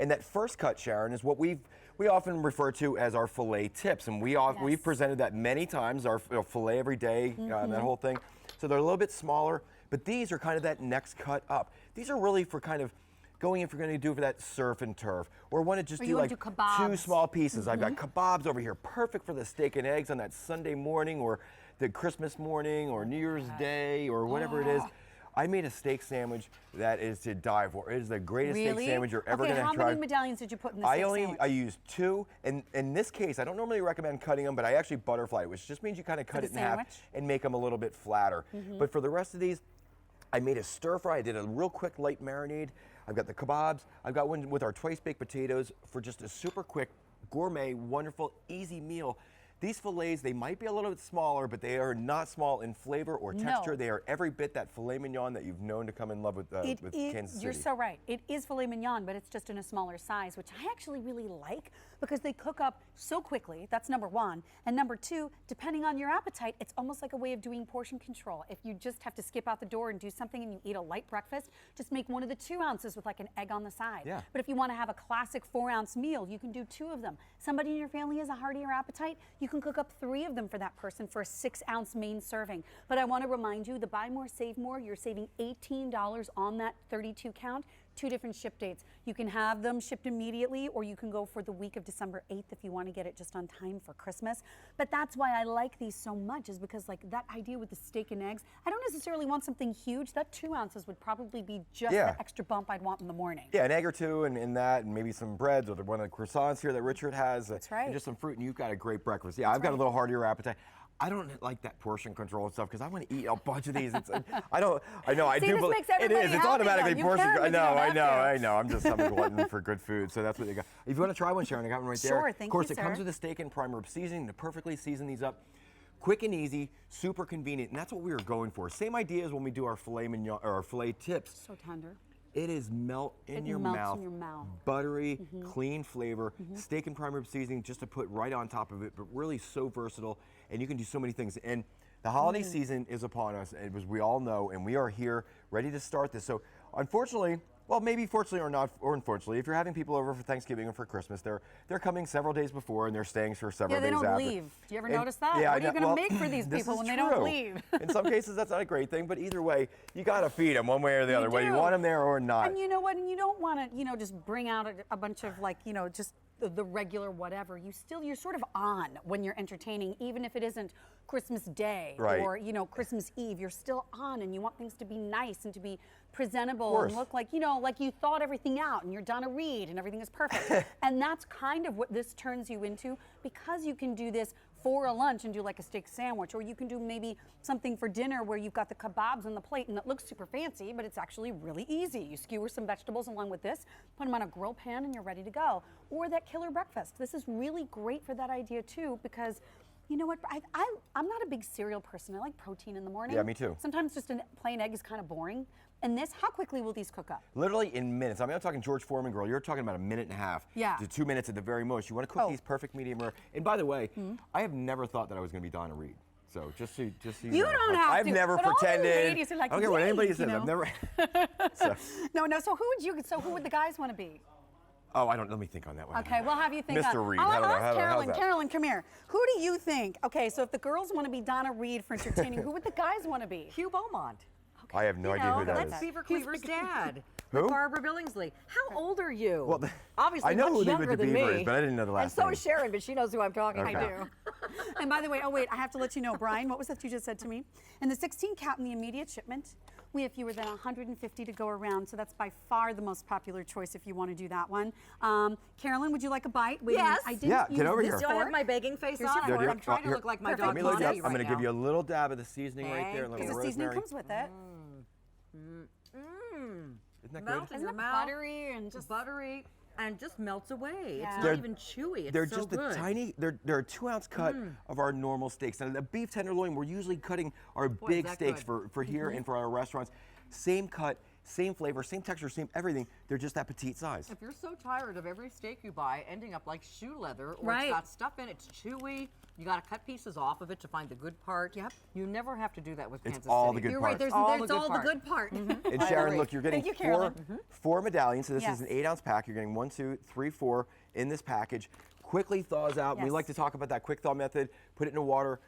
And that first cut, Sharon, is what we often refer to as our filet tips. And we've presented that many times, our filet every day, that whole thing. So they're a little bit smaller, but these are kind of that next cut up. These are really for kind of going if you're going to do for that surf and turf, or want to just do like 2 small pieces. I've got kebabs over here, perfect for the steak and eggs on that Sunday morning, or the Christmas morning, or New Year's Day, or whatever it is. I made a steak sandwich that is to die for. It is the greatest steak sandwich you're ever going to try. How many medallions did you put in the steak sandwich? I used 2, and in this case, I don't normally recommend cutting them, but I actually butterfly it, which just means you kind of cut it in half and make them a little bit flatter. But for the rest of these, I made a stir fry. I did a real quick light marinade. I've got the kebabs. I've got one with our twice baked potatoes for just a super quick, gourmet, wonderful, easy meal. These fillets, they might be a little bit smaller, but they are not small in flavor or texture. They are every bit that filet mignon that you've known to come in love with Kansas City. You're so right. It is filet mignon, but it's just in a smaller size, which I actually really like because they cook up so quickly. That's number 1. And number 2, depending on your appetite, it's almost like a way of doing portion control. If you just have to skip out the door and do something and you eat a light breakfast, just make one of the 2 ounces with like an egg on the side. Yeah. But if you want to have a classic 4-ounce meal, you can do 2 of them. Somebody in your family has a heartier appetite, you can cook up 3 of them for that person for a 6-ounce main serving. But I want to remind you, the buy more, save more, you're saving $18 on that 32 count. 2 different ship dates. You can have them shipped immediately, or you can go for the week of December 8th if you want to get it just on time for Christmas. But that's why I like these so much, is because like that idea with the steak and eggs, I don't necessarily want something huge. That 2 ounces would probably be just the extra bump I'd want in the morning. Yeah, an egg or 2 and that, and maybe some breads, or one of the croissants here that Richard has. That's right. And just some fruit, and you've got a great breakfast. Yeah, I've got a little heartier appetite. I don't like that portion control and stuff because I want to eat a bunch of these. I know. See, this makes everybody it is. It's automatically portion control. I know. I'm just a glutton for good food, so that's what they got. If you want to try one, Sharon, I got one right there. Sure, thank you, Of course, it comes with a steak and primer of seasoning to perfectly season these up. Quick and easy, super convenient, and that's what we were going for. Same idea as when we do our filet mignon or our filet tips. So tender. It is melt in your mouth. Buttery, clean flavor, steak and primer seasoning just to put right on top of it, but really so versatile, and you can do so many things. And the holiday season is upon us, as we all know, and we are here ready to start this. So unfortunately, well, maybe fortunately or not, or unfortunately, if you're having people over for Thanksgiving or for Christmas, they're coming several days before and they're staying for several days after. Yeah, they don't leave. Do you ever notice that? Yeah, what are you going to make for these people when they don't leave? In some cases, that's not a great thing, but either way, you got to feed them one way or the other, whether you want them there or not. And you know what? And you don't want to, just bring out a bunch of just the regular whatever. You're sort of on when you're entertaining, even if it isn't Christmas Day or Christmas Eve. You're still on, and you want things to be nice and to be presentable and look like like you thought everything out and you're Donna Reed and everything is perfect. And that's kind of what this turns you into, because you can do this for a lunch and do like a steak sandwich, or you can do maybe something for dinner where you've got the kebabs on the plate and it looks super fancy, but it's actually really easy. You skewer some vegetables along with this, put them on a grill pan, and you're ready to go. Or that killer breakfast. This is really great for that idea too, because you know what? I'm not a big cereal person. I like protein in the morning. Yeah, me too. Sometimes just a plain egg is kind of boring. And this, how quickly will these cook up? Literally in minutes. I mean, I'm talking George Foreman girl. You're talking about a minute and a half to 2 minutes at the very most. You want to cook these perfect medium rare. And by the way, I have never thought that I was going to be Donna Reed. So just so you know. Don't have I've to. never but pretended. All the ladies are like, I don't care what anybody says. I've never. No. So who would the guys want to be? Oh, let me think on that one. Okay, we'll have you think. Mr. Reed. I'll ask Carolyn. Carolyn, come here. Who do you think? Okay, so if the girls want to be Donna Reed for entertaining, who would the guys want to be? Hugh Beaumont. Okay. I have no idea who that is. That's Beaver Cleaver's dad. Who? Barbara Billingsley. How old are you? Well, obviously I know much who younger the than Beaver me. is, but I didn't know the last name. name. And so is Sharon, but she knows who I'm talking Okay. to. I do. And by the way, I have to let you know, Brian, what was that you just said to me? In the 16 count in the immediate shipment, we have fewer than 150 to go around, so that's by far the most popular choice if you want to do that one. Carolyn, would you like a bite? Wait, yes. I didn't get over here. Do I have my begging face on? I'm trying to look like my dog. I'm going to give you a little dab of the seasoning right there. Because the seasoning comes with it. Isn't that Melt good? in your mouth. Buttery and just buttery. And just melts away. Yeah. It's not even chewy. It's they're so just good. a tiny, they're a 2-ounce cut of our normal steaks. Now, the beef tenderloin, we're usually cutting our big steaks for here and for our restaurants. Same cut same flavor, same texture, same everything. They're just that petite size. If you're so tired of every steak you buy ending up like shoe leather, or Right. it's got stuff in it, it's chewy, you got to cut pieces off of it to find the good part. Yep. You never have to do that with Kansas all City. the good You're parts. right. There's All it's the good all part. the good part. And Sharon, agree. look, you're getting Thank you, Carolyn. four medallions. So this Yes. is an 8-ounce pack. You're getting 1, 2, 3, 4 in this package. Quickly thaws out. We Yes. like to talk about that quick thaw method. Put it in the water,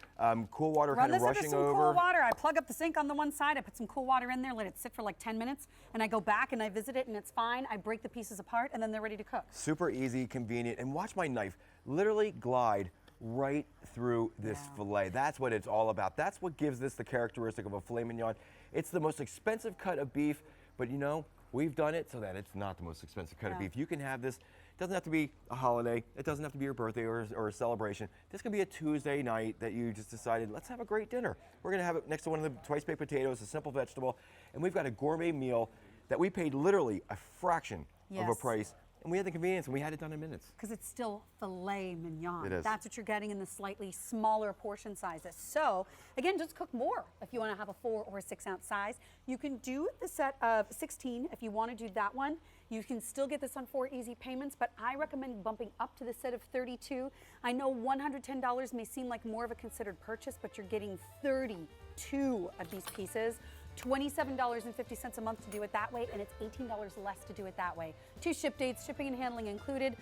cool water Run kind of this into rushing some over. cool water. I plug up the sink on the one side. I put some cool water in there, let it sit for like 10 minutes, and I go back and I visit it, and it's fine. I break the pieces apart, and then they're ready to cook. Super easy, convenient, and watch my knife literally glide right through this filet. That's what it's all about. That's what gives this the characteristic of a filet mignon. It's the most expensive cut of beef, but you know, we've done it so that it's not the most expensive cut of beef. You can have this. It doesn't have to be a holiday. It doesn't have to be your birthday or a celebration. This can be a Tuesday night that you just decided, let's have a great dinner. We're gonna have it next to one of the twice baked potatoes, a simple vegetable, and we've got a gourmet meal that we paid literally a fraction of a Yes. price, and we had the convenience, and we had it done in minutes. Because it's still filet mignon. It is. That's what you're getting in the slightly smaller portion sizes. So, again, just cook more if you want to have a 4 or 6 ounce size. You can do the set of 16 if you want to do that one. You can still get this on 4 easy payments, but I recommend bumping up to the set of 32. I know $110 may seem like more of a considered purchase, but you're getting 32 of these pieces. $27.50 a month to do it that way, and it's $18 less to do it that way. 2 ship dates, shipping and handling included.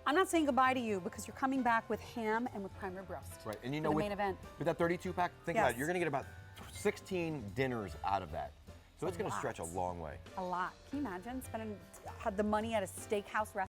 I'm not saying goodbye to you because you're coming back with ham and with prime rib roast. Right, and you for know, the with, main event. with that 32 pack, think Yes. about it, you're gonna get about 16 dinners out of that. So it's gonna lot. stretch a long way. A lot. Can you imagine spending had the money at a steakhouse restaurant?